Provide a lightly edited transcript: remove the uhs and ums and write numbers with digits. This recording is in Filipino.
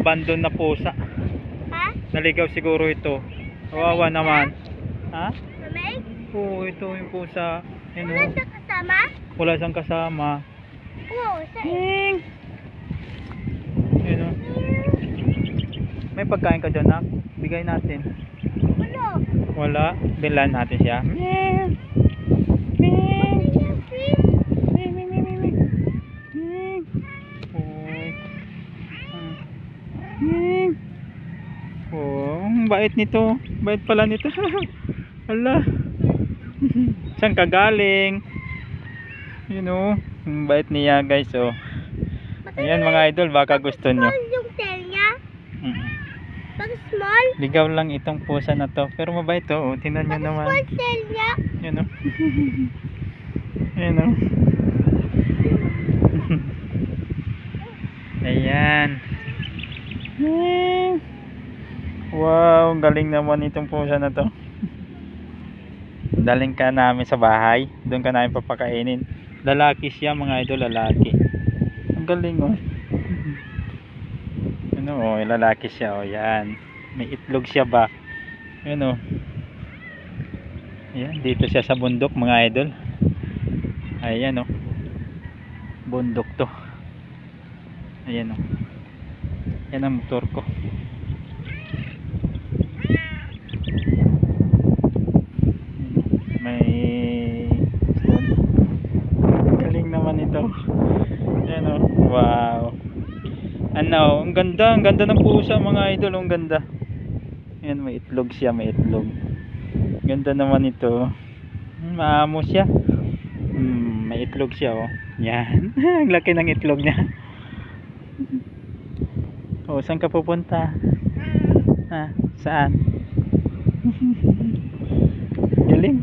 abandon na pusa. Ha? Naligaw siguro ito. Kawawa naman. Ha? Mamay? Oo, ito yung pusa. Ano? Wala sa kasama? Wala siyang kasama. Oo, saan? Ano? May pagkain ka dyan, nak? Bigay natin. Wala. Wala. Bilan natin siya. Oh, ang bait nito. Bait pala nito. Hala. Saan ka galing? You know, ang bait niya, guys. Oh. Ayan mga idol, baka gusto nyo. Small yung tail niya? Pag small? Ligaw lang itong pusa na to. Pero mabait to. Oh. Tingnan nyo Pag naman. small tail niya? Yan o. Yan o. Ayan. Wow, galing naman itong pusa na to. Daling ka namin sa bahay. Doon ka namin papakainin. Lalaki siya mga idol, lalaki. Ang galing oh. Ano oh, lalaki siya oh, yan. May itlog siya ba? Ano oh. Ayan, dito siya sa bundok mga idol. Ayan oh. Bundok to. Ayan oh. Yan ang motor ko. May galing naman ito. Ayan oh. Wow. Ano, ang ganda ng pusa mga idol, ang ganda. Ayan, may itlog siya, may itlog. Ganda naman ito. Maamo siya. May itlog siya oh. Yan. Ang laki ng itlog niya. Oh, saan ka pupunta? Ha? Saan? Galing.